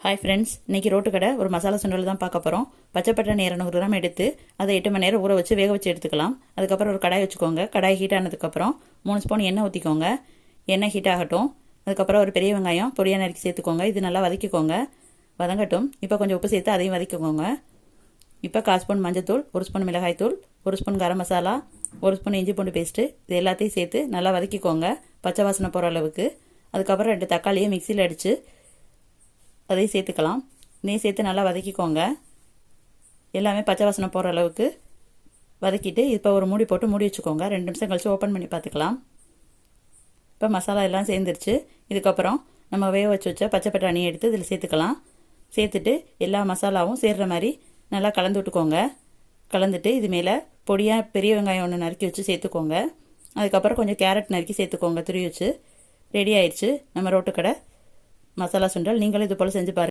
Hi friends, இன்றைக்கி road கடை ஒரு மசாலா சுண்டல் தான் பார்க்க போகிறோம். பச்சை பட்டாணி 200 கிராம் எடுத்து அதை 8 மணி நேரம் ஊற வச்சு வேக வச்சு எடுத்துக்கலாம். அதுக்கப்புறம் ஒரு கடாய் வச்சுக்கோங்க. கடாய் ஹீட் ஆனதுக்கப்புறம் 3 ஸ்பூன் எண்ணெய் ஊற்றிக்கோங்க. எண்ணெய் ஹீட் ஆகட்டும். அதுக்கப்புறம் ஒரு பெரிய வெங்காயம் பொடியாக நறுக்கி சேர்த்துக்கோங்க. இது நல்லா வதக்கிக்கோங்க. வதங்கட்டும். இப்போ கொஞ்சம் உப்பு சேர்த்து அதையும் வதக்கிக்கோங்க. இப்போ 1/4 ஸ்பூன் மஞ்சத்தூள், 1 ஸ்பூன் மிளகாய்த்தூள், 1 ஸ்பூன் கரம் மசாலா, 1 ஸ்பூன் இஞ்சி பூண்டு பேஸ்ட்டு, இது எல்லாத்தையும் சேர்த்து நல்லா வதக்கிக்கோங்க, பச்சை வாசனை போகிற அளவுக்கு. அதுக்கப்புறம் 2 தக்காளியை மிக்சியில் அடித்து அதையும் சேர்த்துக்கலாம். இதையும் சேர்த்து நல்லா வதக்கிக்கோங்க. எல்லாமே பச்சை வாசனை போகிற அளவுக்கு வதக்கிட்டு இப்போ ஒரு மூடி போட்டு மூடி வச்சுக்கோங்க. 2 நிமிஷம் கழித்து ஓப்பன் பண்ணி பார்த்துக்கலாம். இப்போ மசாலா எல்லாம் சேர்ந்துருச்சு. இதுக்கப்புறம் நம்ம வேக வச்சு வச்ச பச்சை பட்டாணியை எடுத்து இதில் சேர்த்துக்கலாம். சேர்த்துட்டு எல்லா மசாலாவும் சேர்கிற மாதிரி நல்லா கலந்து விட்டுக்கோங்க. கலந்துட்டு இது மேலே பொடியாக பெரிய வெங்காயம் ஒன்று நறுக்கி வச்சு சேர்த்துக்கோங்க. அதுக்கப்புறம் கொஞ்சம் கேரட் நறுக்கி சேர்த்துக்கோங்க, துருவி வச்சு. ரெடி ஆயிடுச்சு நம்ம ரோட்டு கடை மசாலா சுண்டல். நீங்களும் இது போல் செஞ்சு பாருங்கள்.